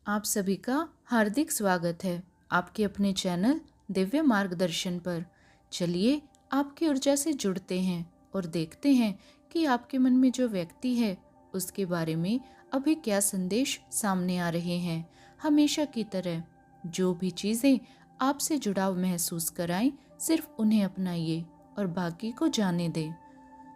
आप सभी का हार्दिक स्वागत है आपके अपने चैनल दिव्य मार्गदर्शन पर। चलिए आपकी ऊर्जा से जुड़ते हैं और देखते हैं कि आपके मन में जो व्यक्ति है उसके बारे में अभी क्या संदेश सामने आ रहे हैं। हमेशा की तरह जो भी चीज़ें आपसे जुड़ाव महसूस कराएं, सिर्फ उन्हें अपनाइए और बाकी को जाने दें।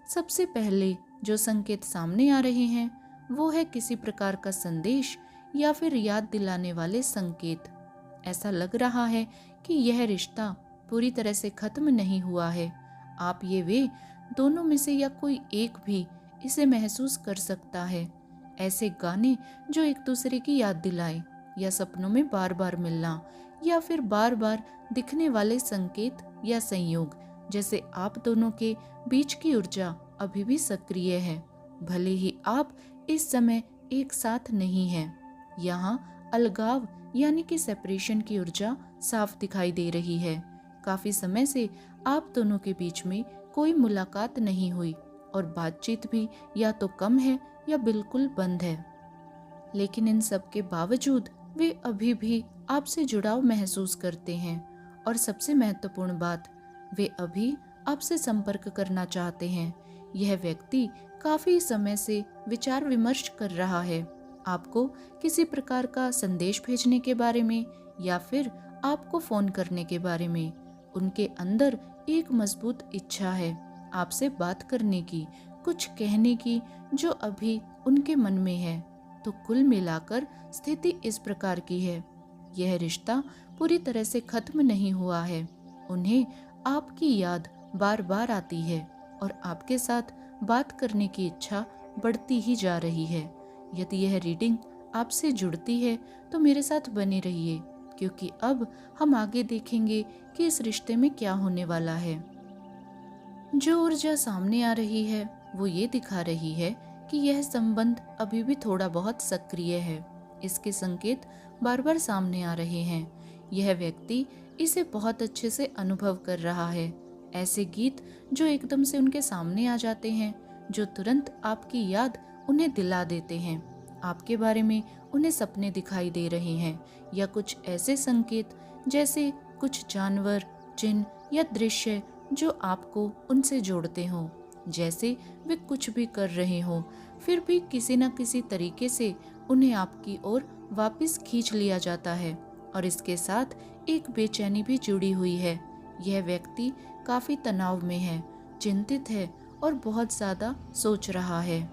सबसे पहले जो संकेत सामने आ रहे हैं वो है किसी प्रकार का संदेश या फिर याद दिलाने वाले संकेत। ऐसा लग रहा है कि यह रिश्ता पूरी तरह से खत्म नहीं हुआ है। आप ये वे दोनों में से या कोई एक भी इसे महसूस कर सकता है। ऐसे गाने जो एक दूसरे की याद दिलाए, या सपनों में बार बार मिलना, या फिर बार बार दिखने वाले संकेत या संयोग, जैसे आप दोनों के बीच की ऊर्जा अभी भी सक्रिय है, भले ही आप इस समय एक साथ नहीं हैं। यहाँ अलगाव यानी कि सेपरेशन की ऊर्जा साफ दिखाई दे रही है। काफी समय से आप दोनों के बीच में कोई मुलाकात नहीं हुई और बातचीत भी या तो कम है या बिल्कुल बंद है। लेकिन इन सब के बावजूद वे अभी भी आपसे जुड़ाव महसूस करते हैं, और सबसे महत्वपूर्ण बात, वे अभी आपसे संपर्क करना चाहते हैं। यह व्यक्ति काफी समय से विचार विमर्श कर रहा है, आपको किसी प्रकार का संदेश भेजने के बारे में या फिर आपको फोन करने के बारे में। उनके अंदर एक मजबूत इच्छा है आपसे बात करने की, कुछ कहने की जो अभी उनके मन में है। तो कुल मिलाकर स्थिति इस प्रकार की है, यह रिश्ता पूरी तरह से खत्म नहीं हुआ है। उन्हें आपकी याद बार बार आती है और आपके साथ बात करने की इच्छा बढ़ती ही जा रही है। यदि यह रीडिंग आपसे जुड़ती है तो मेरे साथ बने रहिए, क्योंकि अब हम आगे देखेंगे कि इस रिश्ते में क्या होने वाला है। जो ऊर्जा सामने आ रही है वो ये दिखा रही है कि यह संबंध अभी भी थोड़ा बहुत सक्रिय है। इसके संकेत बार बार सामने आ रहे हैं। यह व्यक्ति इसे बहुत अच्छे से अनुभव कर रहा है। ऐसे गीत जो एकदम से उनके सामने आ जाते हैं, जो तुरंत आपकी याद उन्हें दिला देते हैं। आपके बारे में उन्हें सपने दिखाई दे रहे हैं, या कुछ ऐसे संकेत जैसे कुछ जानवर, चिन्ह या दृश्य जो आपको उनसे जोड़ते हों। जैसे वे कुछ भी कर रहे हों, फिर भी किसी न किसी तरीके से उन्हें आपकी ओर वापस खींच लिया जाता है, और इसके साथ एक बेचैनी भी जुड़ी हुई है। यह व्यक्ति काफी तनाव में है, चिंतित है और बहुत ज्यादा सोच रहा है,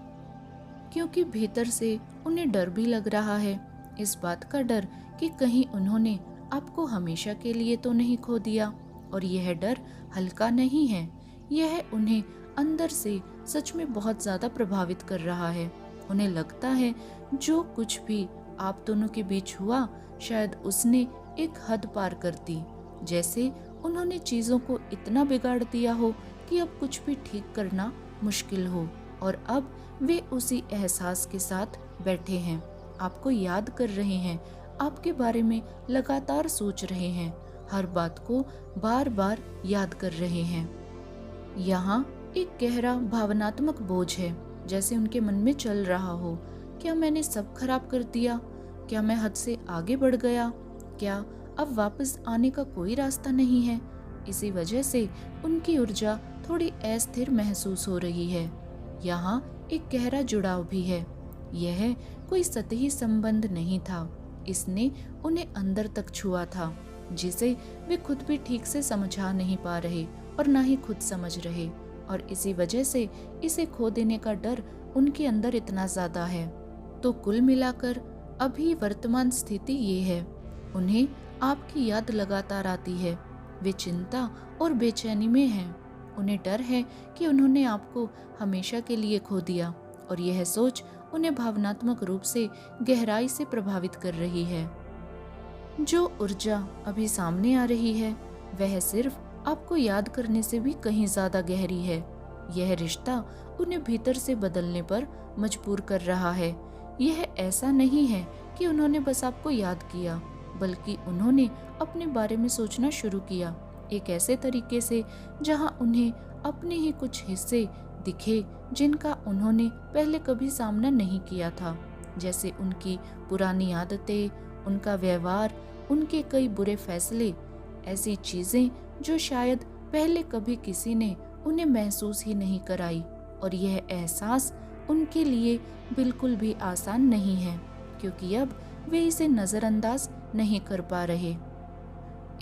क्योंकि भीतर से उन्हें डर भी लग रहा है। इस बात का डर कि कहीं उन्होंने आपको हमेशा के लिए तो नहीं खो दिया। और यह डर हल्का नहीं है, यह उन्हें अंदर से सच में बहुत ज्यादा प्रभावित कर रहा है। उन्हें लगता है जो कुछ भी आप दोनों के बीच हुआ, शायद उसने एक हद पार कर दी, जैसे उन्होंने चीजों को इतना बिगाड़ दिया हो कि अब कुछ भी ठीक करना मुश्किल हो। और अब वे उसी एहसास के साथ बैठे हैं, आपको याद कर रहे हैं, आपके बारे में लगातार सोच रहे हैं, हर बात को बार बार याद कर रहे हैं। यहाँ एक गहरा भावनात्मक बोझ है, जैसे उनके मन में चल रहा हो, क्या मैंने सब खराब कर दिया? क्या मैं हद से आगे बढ़ गया? क्या अब वापस आने का कोई रास्ता नहीं है? इसी वजह से उनकी ऊर्जा थोड़ी अस्थिर महसूस हो रही है। यहाँ एक गहरा जुड़ाव भी है। यह कोई सतही संबंध नहीं था, इसने उन्हें अंदर तक छुआ था, जिसे वे खुद भी ठीक से समझा नहीं पा रहे और ना ही खुद समझ रहे। और इसी वजह से इसे खो देने का डर उनके अंदर इतना ज्यादा है। तो कुल मिलाकर अभी वर्तमान स्थिति ये है, उन्हें आपकी याद लगातार आती है, वे चिंता और बेचैनी में हैं। उन्हें डर है कि उन्होंने आपको हमेशा के लिए खो दिया, और यह सोच उन्हें भावनात्मक रूप से गहराई से प्रभावित कर रही है। जो ऊर्जा अभी सामने आ रही है वह सिर्फ आपको याद करने से भी कहीं ज्यादा गहरी है। यह रिश्ता उन्हें भीतर से बदलने पर मजबूर कर रहा है। यह ऐसा नहीं है कि उन्होंने बस आपको याद किया, बल्कि उन्होंने अपने बारे में सोचना शुरू किया, एक ऐसे तरीके से जहां उन्हें अपने ही कुछ हिस्से दिखे जिनका उन्होंने पहले कभी सामना नहीं किया था, जैसे उनकी पुरानी आदतें, उनका व्यवहार, उनके कई बुरे फैसले, ऐसी चीजें जो शायद पहले कभी किसी ने उन्हें महसूस ही नहीं कराई। और यह एहसास उनके लिए बिल्कुल भी आसान नहीं है, क्योंकि अब वे इसे नजरअंदाज नहीं कर पा रहे।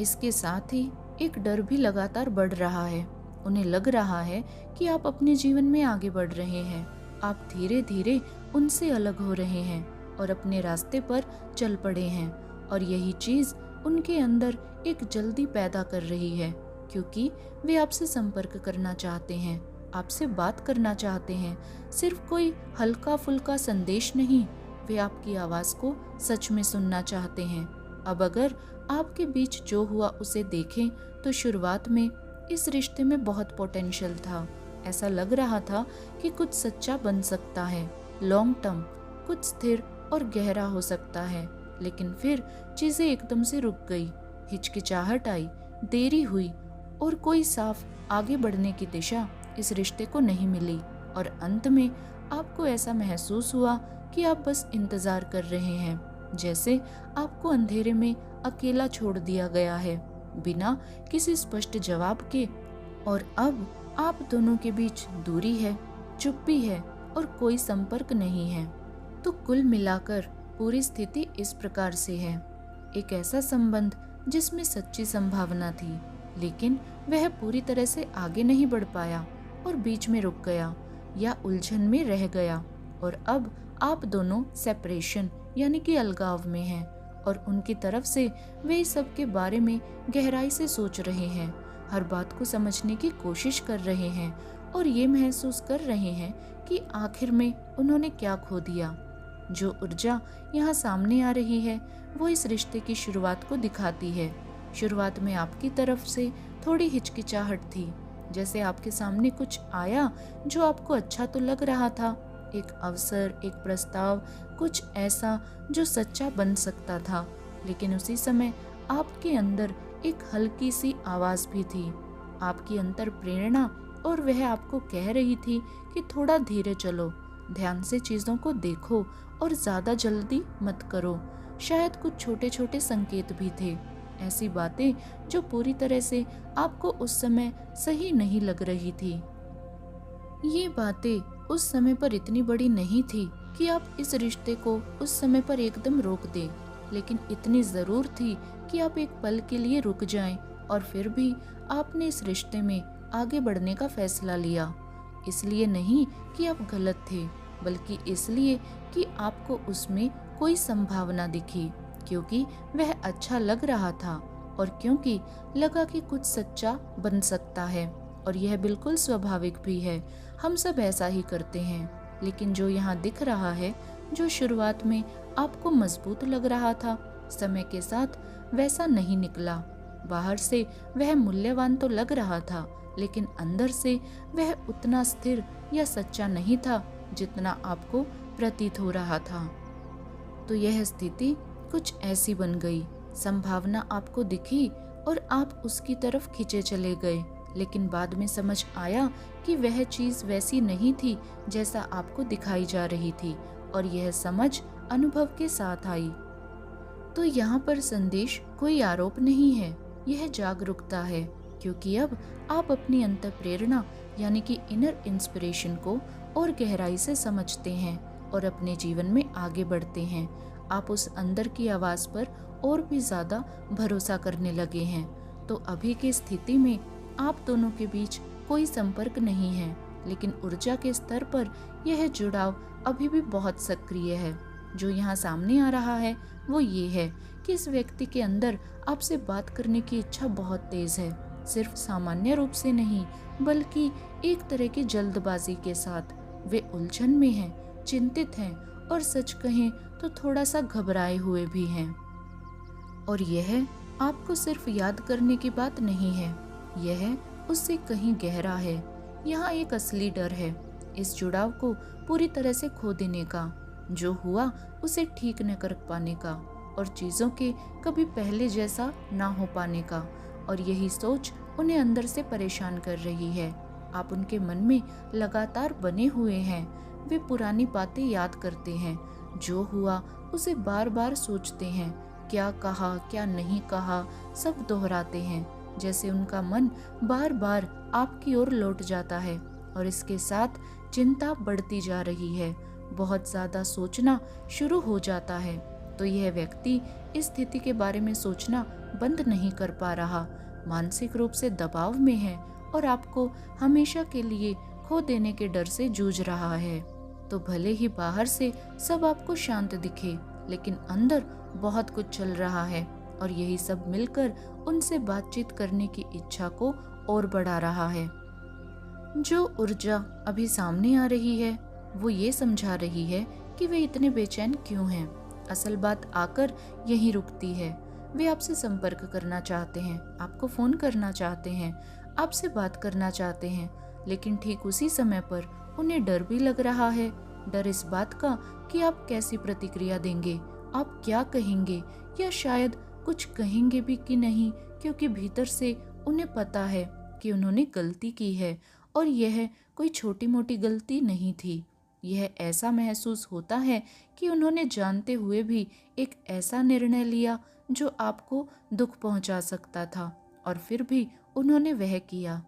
इसके साथ ही एक डर भी लगातार बढ़ रहा है। उन्हें लग रहा है कि आप अपने जीवन में आगे बढ़ रहे हैं, आप धीरे धीरे उनसे अलग हो रहे हैं और अपने रास्ते पर चल पड़े हैं। और यही चीज उनके अंदर एक जल्दी पैदा कर रही है, क्योंकि वे आपसे संपर्क करना चाहते हैं, आपसे बात करना चाहते हैं। सिर्फ कोई हल्का फुल्का संदेश नहीं, वे आपकी आवाज को सच में सुनना चाहते हैं। अब अगर आपके बीच जो हुआ उसे देखें तो शुरुआत में इस रिश्ते में बहुत पोटेंशियल था। ऐसा लग रहा था कि कुछ सच्चा बन सकता है, लॉन्ग टर्म, कुछ स्थिर और गहरा हो सकता है। लेकिन फिर चीजें एकदम से रुक गई, हिचकिचाहट आई, देरी हुई और कोई साफ आगे बढ़ने की दिशा इस रिश्ते को नहीं मिली। और अंत में आपको ऐसा महसूस हुआ कि आप बस इंतजार कर रहे हैं, जैसे आपको अंधेरे में अकेला छोड़ दिया गया है, बिना किसी स्पष्ट जवाब के। और अब आप दोनों के बीच दूरी है, चुप्पी है और कोई संपर्क नहीं है। तो कुल मिलाकर पूरी स्थिति इस प्रकार से है। एक ऐसा संबंध जिसमें सच्ची संभावना थी, लेकिन वह पूरी तरह से आगे नहीं बढ़ पाया और बीच में रुक गया या उलझन में रह गया। और अब आप दोनों सेपरेशन यानी कि अलगाव में हैं और उनकी तरफ से वे इस सब के बारे में गहराई से सोच रहे हैं, हर बात को समझने की कोशिश कर रहे हैं और ये महसूस कर रहे हैं कि आखिर में उन्होंने क्या खो दिया। जो ऊर्जा यहाँ सामने आ रही है वो इस रिश्ते की शुरुआत को दिखाती है। शुरुआत में आपकी तरफ से थोड़ी हिचकिचाहट थी, जैसे आपके सामने कुछ आया जो आपको अच्छा तो लग रहा था, एक अवसर, एक प्रस्ताव, कुछ ऐसा जो सच्चा बन सकता था। लेकिन उसी समय आपके अंदर एक हल्की सी आवाज भी थी, आपकी अंतर प्रेरणा, और वह आपको कह रही थी कि थोड़ा धीरे चलो, ध्यान से चीजों को देखो और ज्यादा जल्दी मत करो। शायद कुछ छोटे छोटे संकेत भी थे, ऐसी बातें जो पूरी तरह से आपको उस समय सही नहीं लग रही थी। ये बातें उस समय पर इतनी बड़ी नहीं थी कि आप इस रिश्ते को उस समय पर एकदम रोक दें, लेकिन इतनी जरूर थी कि आप एक पल के लिए रुक जाएं। और फिर भी आपने इस रिश्ते में आगे बढ़ने का फैसला लिया, इसलिए नहीं कि आप गलत थे, बल्कि इसलिए कि आपको उसमें कोई संभावना दिखी, क्योंकि वह अच्छा लग रहा था और क्योंकि लगा कि कुछ सच्चा बन सकता है। और यह बिल्कुल स्वाभाविक भी है, हम सब ऐसा ही करते हैं। लेकिन जो यहाँ दिख रहा है, जो शुरुआत में आपको मजबूत लग रहा था, समय के साथ वैसा नहीं निकला। बाहर से वह मूल्यवान तो लग रहा था, लेकिन अंदर से वह उतना स्थिर या सच्चा नहीं था जितना आपको प्रतीत हो रहा था। तो यह स्थिति कुछ ऐसी बन गई, संभावना आपको दिखी और आप उसकी तरफ खींचे चले गए, लेकिन बाद में समझ आया कि वह चीज वैसी नहीं थी जैसा आपको दिखाई जा रही थी, और यह समझ अनुभव के साथ आई। तो यहाँ पर संदेश कोई आरोप नहीं है, यह जागरूकता है, क्योंकि अब आप अपनी अंतर प्रेरणा यानी कि इनर इंस्पिरेशन को और गहराई से समझते हैं और अपने जीवन में आगे बढ़ते हैं। आप उस अंदर की आवाज पर और भी ज्यादा भरोसा करने लगे हैं। तो अभी की स्थिति में आप दोनों के बीच कोई संपर्क नहीं है, लेकिन ऊर्जा के स्तर पर यह जुड़ाव अभी भी बहुत सक्रिय है। जो यहाँ सामने आ रहा है वो ये है कि इस व्यक्ति के अंदर आपसे बात करने की इच्छा बहुत तेज है, सिर्फ सामान्य रूप से नहीं, बल्कि एक तरह की जल्दबाजी के साथ। वे उलझन में हैं, चिंतित हैं और सच कहें तो थोड़ा सा घबराए हुए भी हैं। और यह आपको सिर्फ याद करने की बात नहीं है, यह उससे कहीं गहरा है। यहाँ एक असली डर है, इस जुड़ाव को पूरी तरह से खो देने का, जो हुआ उसे ठीक न कर पाने का और चीजों के कभी पहले जैसा ना हो पाने का। और यही सोच उन्हें अंदर से परेशान कर रही है। आप उनके मन में लगातार बने हुए हैं, वे पुरानी बातें याद करते हैं, जो हुआ उसे बार बार सोचते हैं, क्या कहा क्या नहीं कहा सब दोहराते हैं, जैसे उनका मन बार बार आपकी ओर लौट जाता है और इसके साथ चिंता बढ़ती जा रही है। बहुत ज्यादा सोचना शुरू हो जाता है। तो यह व्यक्ति इस स्थिति के बारे में सोचना बंद नहीं कर पा रहा, मानसिक रूप से दबाव में है और आपको हमेशा के लिए खो देने के डर से जूझ रहा है। तो भले ही बाहर से सब आपको शांत दिखे, लेकिन अंदर बहुत कुछ चल रहा है और यही सब मिलकर उनसे बातचीत करने की इच्छा को और बढ़ा रहा है। जो ऊर्जा अभी सामने आ रही है वो ये समझा रही है कि वे इतने बेचैन क्यों हैं। असल बात आकर यहीं रुकती है। वे आपसे संपर्क करना चाहते हैं, आपको फोन करना चाहते हैं, आपसे बात करना चाहते हैं, लेकिन ठीक उसी समय पर उन्हें डर भी लग रहा है। डर इस बात का कि आप कैसी प्रतिक्रिया देंगे, आप क्या कहेंगे, या शायद कुछ कहेंगे भी कि नहीं, क्योंकि भीतर से उन्हें पता है कि उन्होंने गलती की है और यह कोई छोटी मोटी गलती नहीं थी। यह ऐसा महसूस होता है कि उन्होंने जानते हुए भी एक ऐसा निर्णय लिया जो आपको दुख पहुंचा सकता था, और फिर भी उन्होंने वह किया।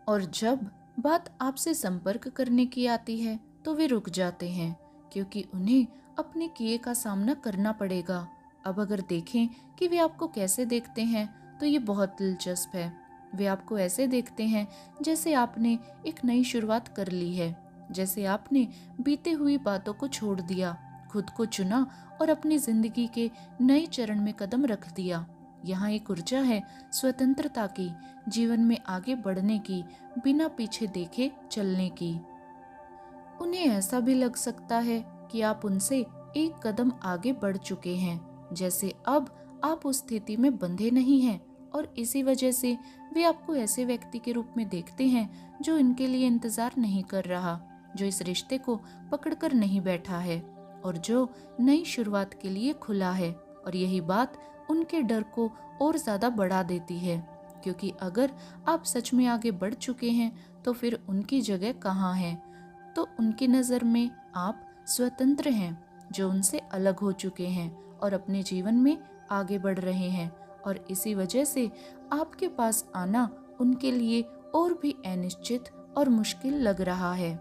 और जब बात आपसे संपर्क करने की आती है तो वे रुक जाते हैं, क्योंकि उन्हें अपने किए का सामना करना पड़ेगा। अब अगर देखें कि वे आपको कैसे देखते हैं तो ये बहुत दिलचस्प है। वे आपको ऐसे देखते हैं जैसे आपने एक नई शुरुआत कर ली है, जैसे आपने बीते हुई बातों को छोड़ दिया, खुद को चुना और अपनी जिंदगी के नए चरण में कदम रख दिया। यहाँ एक ऊर्जा है स्वतंत्रता की, जीवन में आगे बढ़ने की, बिना पीछे देखे चलने की। उन्हें ऐसा भी लग सकता है कि आप उनसे एक कदम आगे बढ़ चुके हैं, जैसे अब आप उस स्थिति में बंधे नहीं हैं, और इसी वजह से वे आपको ऐसे व्यक्ति के रूप में देखते हैं जो इनके लिए इंतजार नहीं कर रहा, जो इस रिश्ते को पकड़कर नहीं बैठा है और जो नई शुरुआत के लिए खुला है। और यही बात उनके डर को और ज्यादा बढ़ा देती है, क्योंकि अगर आप सच में आगे बढ़ चुके हैं तो फिर उनकी जगह कहाँ है। तो उनकी नजर में आप स्वतंत्र हैं, जो उनसे अलग हो चुके हैं और अपने जीवन में आगे बढ़ रहे हैं, और इसी वजह से आपके पास आना उनके लिए और भी अनिश्चित और मुश्किल लग रहा है।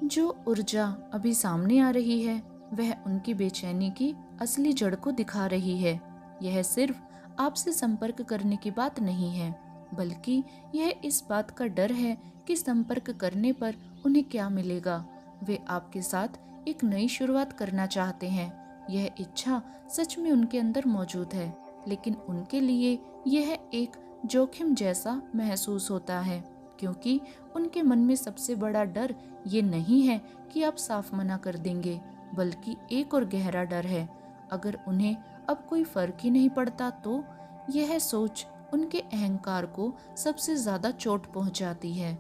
जो ऊर्जा अभी सामने आ रही है वह उनकी बेचैनी की असली जड़ को दिखा रही है। यह सिर्फ आपसे संपर्क करने की बात नहीं है, बल्कि यह इस बात का डर है कि संपर्क करने पर उन्हें क्या मिलेगा। वे आपके साथ एक नई शुरुआत करना चाहते हैं। यह इच्छा सच में उनके अंदर मौजूद है, लेकिन उनके लिए यह एक जोखिम जैसा महसूस होता है, क्योंकि उनके मन में सबसे बड़ा डर ये नहीं है कि आप साफ मना कर देंगे, बल्कि एक और गहरा डर है, अगर उन्हें अब कोई फर्क ही नहीं पड़ता तो। यह सोच उनके अहंकार को सबसे ज्यादा चोट पहुंचाती है।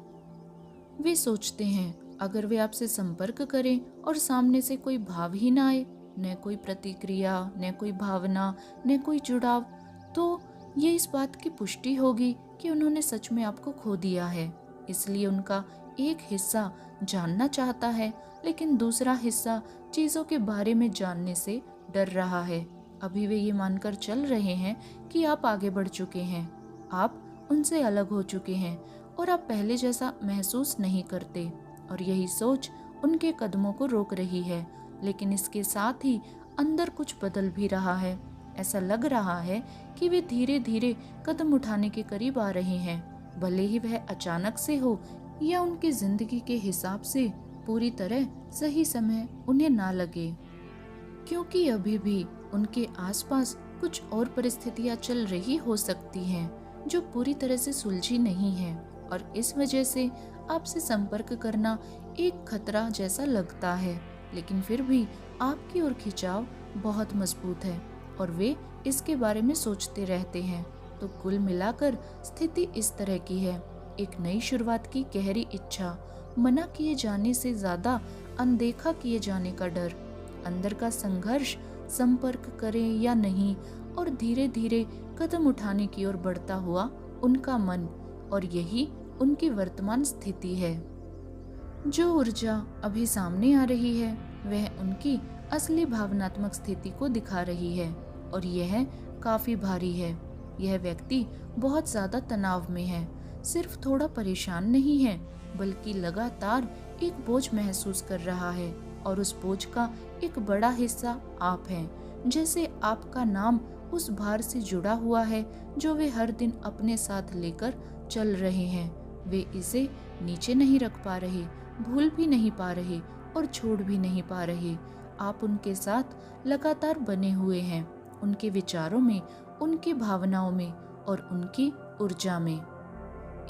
वे सोचते हैं अगर वे आपसे संपर्क करें और सामने से कोई भाव ही ना आए, न कोई प्रतिक्रिया, न कोई भावना, न कोई जुड़ाव, तो ये इस बात की पुष्टि होगी कि उन्होंने सच में आपको खो दिया है। इसलिए उनका एक हिस्सा जानना चाहता है, लेकिन दूसरा हिस्सा चीजों के बारे में जानने से डर रहा है। अभी वे ये मानकर चल रहे हैं कि आप आगे बढ़ चुके हैं, आप उनसे अलग हो चुके हैं और आप पहले जैसा महसूस नहीं करते, और यही सोच उनके कदमों को रोक रही है। लेकिन इसके साथ ही अंदर कुछ बदल भी रहा है। ऐसा लग रहा है कि वे धीरे धीरे कदम उठाने के करीब आ रहे हैं, भले ही वह अचानक से हो या उनकी जिंदगी के हिसाब से पूरी तरह सही समय उन्हें ना लगे, क्योंकि अभी भी उनके आसपास कुछ और परिस्थितियां चल रही हो सकती हैं जो पूरी तरह से सुलझी नहीं है, और इस वजह से आपसे संपर्क करना एक खतरा जैसा लगता है। लेकिन फिर भी आपकी ओर खिंचाव बहुत मजबूत है और वे इसके बारे में सोचते रहते हैं। तो कुल मिलाकर स्थिति इस तरह की है, एक नई शुरुआत की गहरी इच्छा, मना किए जाने से ज्यादा अनदेखा किए जाने का डर, अंदर का संघर्ष, संपर्क करें या नहीं, और धीरे धीरे कदम उठाने की ओर बढ़ता हुआ उनका मन, और यही उनकी वर्तमान स्थिति है। जो ऊर्जा अभी सामने आ रही है वह उनकी असली भावनात्मक स्थिति को दिखा रही है और यह काफी भारी है। यह व्यक्ति बहुत ज्यादा तनाव में है, सिर्फ थोड़ा परेशान नहीं है बल्कि लगातार एक बोझ महसूस कर रहा है और उस बोझ का एक बड़ा हिस्सा आप हैं। जैसे आपका नाम उस भार से जुड़ा हुआ है जो वे हर दिन अपने साथ लेकर चल रहे हैं। वे इसे नीचे नहीं रख पा रहे, भूल भी नहीं पा रहे और छोड़ भी नहीं पा रहे। आप उनके साथ लगातार बने हुए हैं, उनके विचारों में, उनकी भावनाओं में और उनकी ऊर्जा में।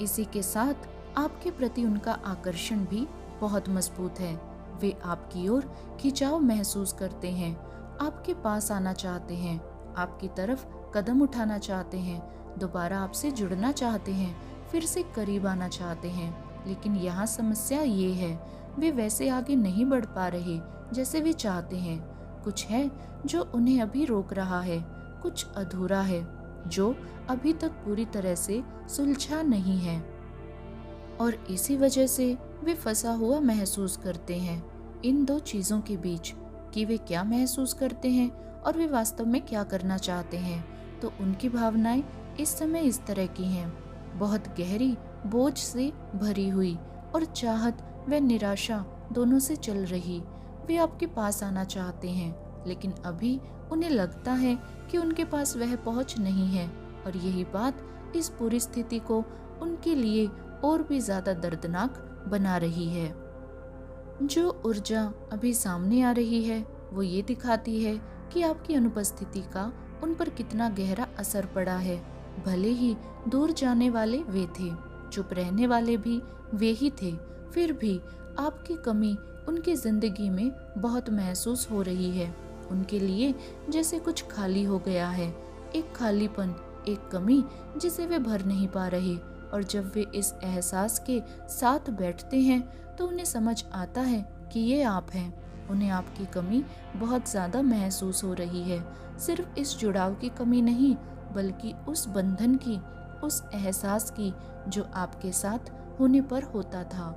इसी के साथ आपके प्रति उनका आकर्षण भी बहुत मजबूत है। वे आपकी ओर खिंचाव महसूस करते हैं, आपके पास आना चाहते हैं, आपकी तरफ कदम उठाना चाहते हैं, दोबारा आपसे जुड़ना चाहते हैं, फिर से करीब आना चाहते हैं। लेकिन यहाँ समस्या ये है, वे वैसे आगे नहीं बढ़ पा रहे जैसे वे चाहते हैं। कुछ है जो उन्हें अभी रोक रहा है, कुछ अधूरा है जो अभी तक पूरी तरह से सुलझा नहीं है और इसी वजह से वे फंसा हुआ महसूस करते हैं इन दो चीजों के बीच कि वे क्या महसूस करते हैं और वे वास्तव में क्या करना चाहते हैं। तो उनकी भावनाएं इस समय इस तरह की हैं, बहुत गहरी, बोझ से भरी हुई और चाहत व निराशा दोनों से चल रही। वे आपके पास आना चाहते हैं लेकिन अभी उन्हें लगता है कि उनके पास वह पहुंच नहीं है और यही बात इस पूरी स्थिति को उनके लिए और भी ज्यादा दर्दनाक बना रही है। जो ऊर्जा अभी सामने आ रही है वो ये दिखाती है कि आपकी अनुपस्थिति का उन पर कितना गहरा असर पड़ा है। भले ही दूर जाने वाले वे थे, चुप रहने वाले भी वे ही थे, फिर भी आपकी कमी उनकी जिंदगी में बहुत महसूस हो रही है। उनके लिए जैसे कुछ खाली हो गया है, एक खालीपन, एक कमी जिसे वे भर नहीं पा रहे। और जब वे इस एहसास के साथ बैठते हैं तो उन्हें समझ आता है कि ये आप हैं। उन्हें आपकी कमी बहुत ज़्यादा महसूस हो रही है, सिर्फ इस जुड़ाव की कमी नहीं बल्कि उस बंधन की, उस एहसास की जो आपके साथ होने पर होता था।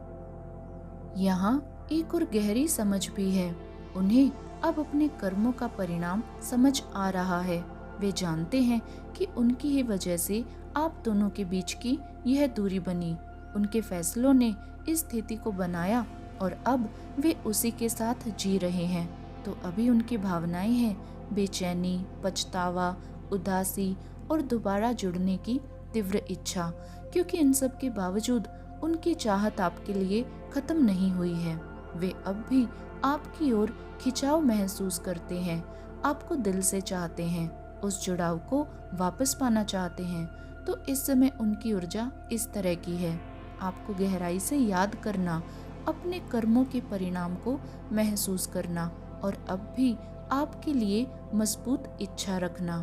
यहाँ एक और गहरी समझ भी है, उन्हें अब अपने कर्मों का परिणाम समझ आ रहा है। वे जानते हैं कि उनकी ही वजह से आप दोनों के बीच की यह दूरी बनी, उनके फैसलों ने इस स्थिति को बनाया और अब वे उसी के साथ जी रहे हैं। तो अभी उनकी भावनाएं हैं बेचैनी, पछतावा, उदासी और दोबारा जुड़ने की तीव्र इच्छा, क्योंकि इन सब के बावजूद उनकी चाहत आपके लिए खत्म नहीं हुई है। वे अब भी आपकी ओर खिंचाव महसूस करते हैं, आपको दिल से चाहते हैं, उस जुड़ाव को वापस पाना चाहते हैं। तो इस समय उनकी ऊर्जा इस तरह की है, आपको गहराई से याद करना, अपने कर्मों के परिणाम को महसूस करना और अब भी आपके लिए मजबूत इच्छा रखना।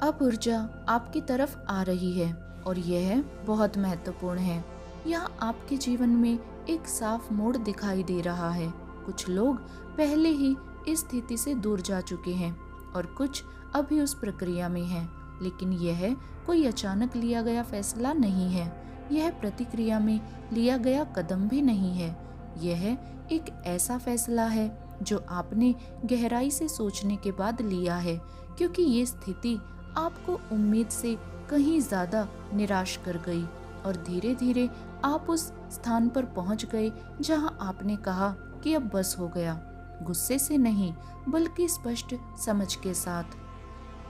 अब ऊर्जा आपकी तरफ आ रही है और यह बहुत महत्वपूर्ण है। यहाँ आपके जीवन में एक साफ मोड़ दिखाई दे रहा है। कुछ लोग पहले ही इस स्थिति से दूर जा चुके हैं और कुछ अभी उस प्रक्रिया में हैं, लेकिन यह कोई अचानक लिया गया फैसला नहीं है, यह प्रतिक्रिया में लिया गया कदम भी नहीं है। यह एक ऐसा फैसला है जो आपने गहराई से सोचने के बाद लिया है, क्योंकि ये स्थिति आपको उम्मीद से कहीं ज्यादा निराश कर गई और धीरे धीरे आप उस स्थान पर पहुंच गए जहां आपने कहा कि अब बस हो गया, गुस्से से नहीं बल्कि स्पष्ट समझ के साथ।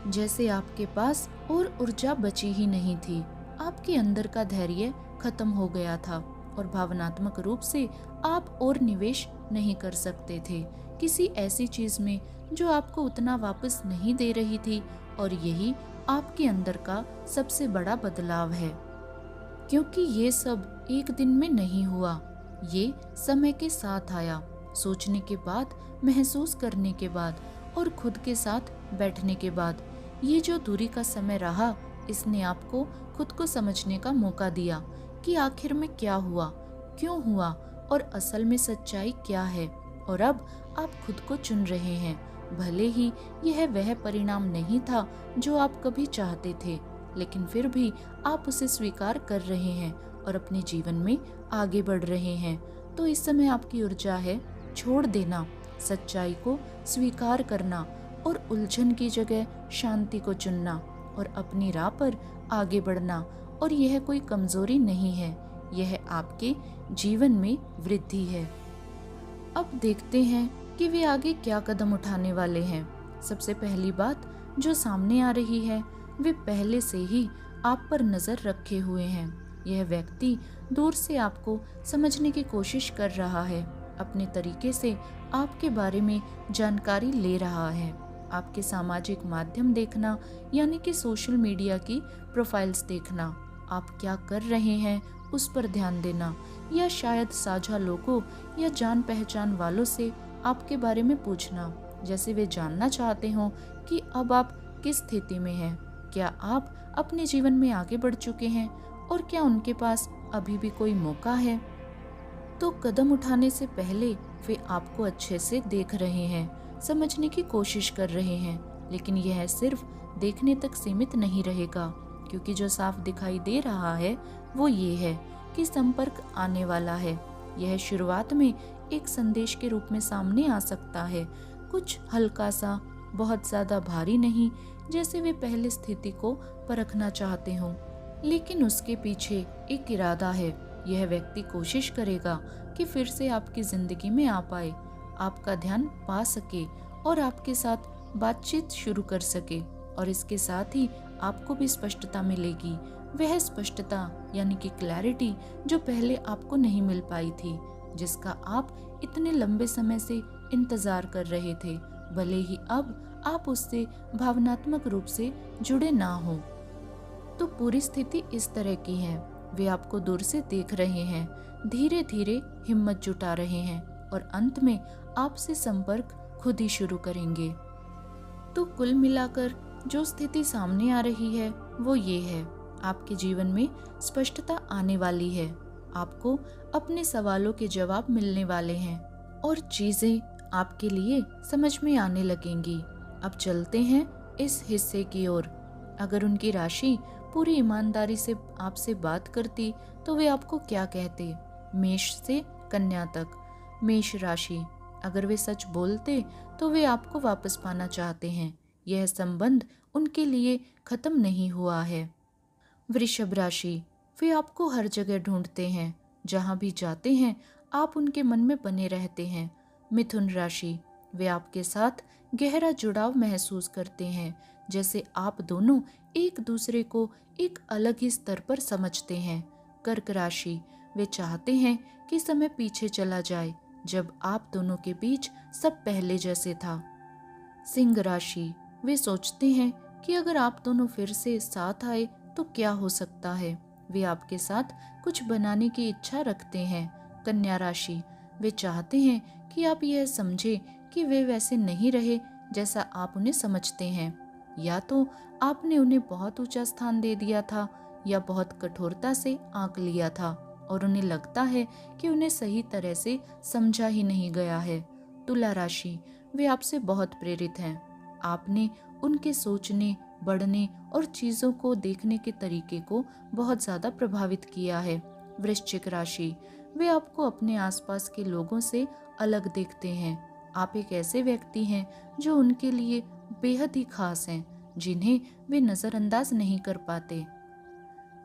जैसे आपके पास और ऊर्जा बची ही नहीं थी, आपके अंदर का धैर्य खत्म हो गया था और भावनात्मक रूप से आप और निवेश नहीं कर सकते थे किसी ऐसी चीज में जो आपको उतना वापस नहीं दे रही थी। और यही आपके अंदर का सबसे बड़ा बदलाव है, क्योंकि ये सब एक दिन में नहीं हुआ, ये समय के साथ आया, सोचने के बाद, महसूस करने के बाद और खुद के साथ बैठने के बाद। ये जो दूरी का समय रहा, इसने आपको खुद को समझने का मौका दिया कि आखिर में क्या हुआ, क्यों हुआ और असल में सच्चाई क्या है। और अब आप खुद को चुन रहे हैं, भले ही यह वह परिणाम नहीं था जो आप कभी चाहते थे, लेकिन फिर भी आप उसे स्वीकार कर रहे हैं और अपने जीवन में आगे बढ़ रहे हैं। तो इस समय आपकी ऊर्जा है छोड़ देना सच्चाई को स्वीकार करना और उलझन की जगह शांति को चुनना और अपनी राह पर आगे बढ़ना। और यह कोई कमजोरी नहीं है, यह आपके जीवन में वृद्धि है। अब देखते हैं कि वे आगे क्या कदम उठाने वाले हैं। सबसे पहली बात जो सामने आ रही है, वे पहले से ही आप पर नजर रखे हुए हैं। यह व्यक्ति दूर से आपको समझने की कोशिश कर रहा है, अपने तरीके से आपके बारे में जानकारी ले रहा है। आपके सामाजिक माध्यम देखना, यानी कि सोशल मीडिया की प्रोफाइल्स देखना, आप क्या कर रहे हैं उस पर ध्यान देना, या शायद साझा लोगों या जान पहचान वालों से आपके बारे में पूछना, जैसे वे जानना चाहते हो कि अब आप किस स्थिति में हैं, क्या आप अपने जीवन में आगे बढ़ चुके हैं और क्या उनके पास अभी भी कोई मौका है। तो कदम उठाने से पहले वे आपको अच्छे से देख रहे हैं, समझने की कोशिश कर रहे हैं, लेकिन यह सिर्फ देखने तक सीमित नहीं रहेगा, क्योंकि जो साफ दिखाई दे रहा है वो ये है कि संपर्क आने वाला है। यह शुरुआत में एक संदेश के रूप में सामने आ सकता है, कुछ हल्का सा, बहुत ज्यादा भारी नहीं, जैसे वे पहले स्थिति को परखना चाहते हो, लेकिन उसके पीछे एक इरादा है। यह व्यक्ति कोशिश करेगा कि फिर से आपकी जिंदगी में आ पाए, आपका ध्यान पा सके और आपके साथ बातचीत शुरू कर सके। और इसके साथ ही आपको भी स्पष्टता मिलेगी, वह स्पष्टता यानी कि क्लैरिटी जो पहले आपको नहीं मिल पाई थी, जिसका आप इतने लंबे समय से इंतजार कर रहे थे, भले ही अब आप उससे भावनात्मक रूप से जुड़े ना हो। तो पूरी स्थिति इस तरह की है, वे आपको दूर से देख रहे हैं, धीरे धीरे हिम्मत जुटा रहे हैं और अंत में आपसे संपर्क खुद ही शुरू करेंगे। तो कुल मिलाकर जो स्थिति सामने आ रही है वो ये है, आपके जीवन में स्पष्टता आने वाली है, आपको अपने सवालों के जवाब मिलने वाले हैं और चीजें आपके लिए समझ में आने लगेंगी। अब चलते हैं इस हिस्से की ओर। अगर उनकी राशि पूरी ईमानदारी से आपसे बात करती तो वे आपको क्या कहते? मेष से कन्या तक। मेष राशि, अगर वे सच बोलते तो वे आपको वापस पाना चाहते हैं, यह संबंध उनके लिए खत्म नहीं हुआ है। वृषभ राशि, वे आपको हर जगह ढूंढते हैं, जहां भी जाते हैं आप उनके मन में बने रहते हैं। मिथुन राशि, वे आपके साथ गहरा जुड़ाव महसूस करते हैं, जैसे आप दोनों एक दूसरे को एक अलग ही स्तर पर समझते हैं। कर्क राशि, वे चाहते हैं कि समय पीछे चला जाए, जब आप दोनों के बीच सब पहले जैसे था। सिंह राशि, वे सोचते हैं कि अगर आप दोनों फिर से साथ आए तो क्या हो सकता है। वे आपके साथ कुछ बनाने की इच्छा रखते हैं। कन्या राशि, वे चाहते हैं कि आप यह समझे कि वे वैसे नहीं रहे जैसा आप उन्हें समझते हैं। या तो आपने उन्हें बहुत ऊंचा स्थान दे दिया था या बहुत कठोरता से आंक लिया था और उन्हें लगता है कि उन्हें सही तरह से समझा ही नहीं गया है। तुला राशि, वे आपसे बहुत प्रेरित हैं। आपने उनके सोचने, बढ़ने और चीजों को देखने के तरीके को बहुत ज्यादा प्रभावित किया है। वृश्चिक राशि, वे आपको अपने आसपास के लोगों से अलग देखते हैं। आप एक ऐसे व्यक्ति हैं जो उनके लिए बेहद ही खास हैं, जिन्हें वे नजरअंदाज नहीं कर पाते।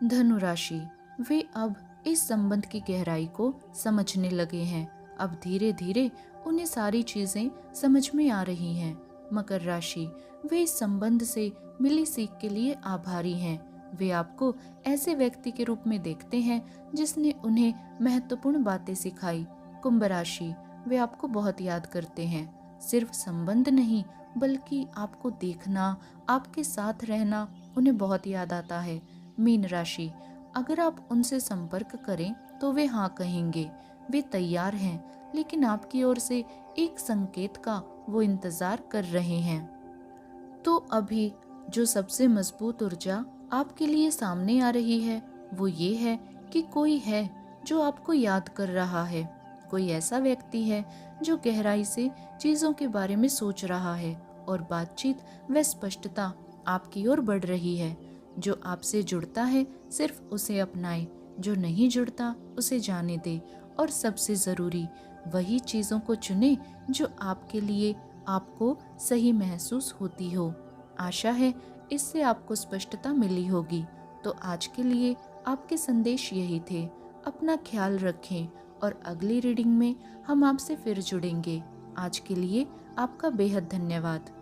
धनु राशि, वे अब इस संबंध की गहराई को समझने लगे हैं। अब धीरे धीरे उन्हें सारी चीजें समझ में आ रही हैं। मकर राशि, वे इस संबंध से मिली सीख के लिए आभारी हैं। वे आपको ऐसे व्यक्ति के रूप में देखते हैं जिसने उन्हें महत्वपूर्ण बातें सिखाई। कुंभ राशि, वे आपको बहुत याद करते हैं, सिर्फ संबंध नहीं बल्कि आपको देखना, आपके साथ रहना उन्हें बहुत याद आता है। मीन राशि, अगर आप उनसे संपर्क करें तो वे हाँ कहेंगे, वे तैयार हैं, लेकिन आपकी ओर से एक संकेत का वो इंतजार कर रहे हैं। तो अभी जो सबसे मजबूत ऊर्जा आपके लिए सामने आ रही है वो ये है कि कोई है जो आपको याद कर रहा है, कोई ऐसा व्यक्ति है जो गहराई से चीजों के बारे में सोच रहा है और बातचीत व स्पष्टता आपकी ओर बढ़ रही है। जो आपसे जुड़ता है सिर्फ उसे अपनाए, जो नहीं जुड़ता उसे जाने दे, और सबसे जरूरी वही चीज़ों को चुनें जो आपके लिए आपको सही महसूस होती हो। आशा है इससे आपको स्पष्टता मिली होगी। तो आज के लिए आपके संदेश यही थे। अपना ख्याल रखें और अगली रीडिंग में हम आपसे फिर जुड़ेंगे। आज के लिए आपका बेहद धन्यवाद।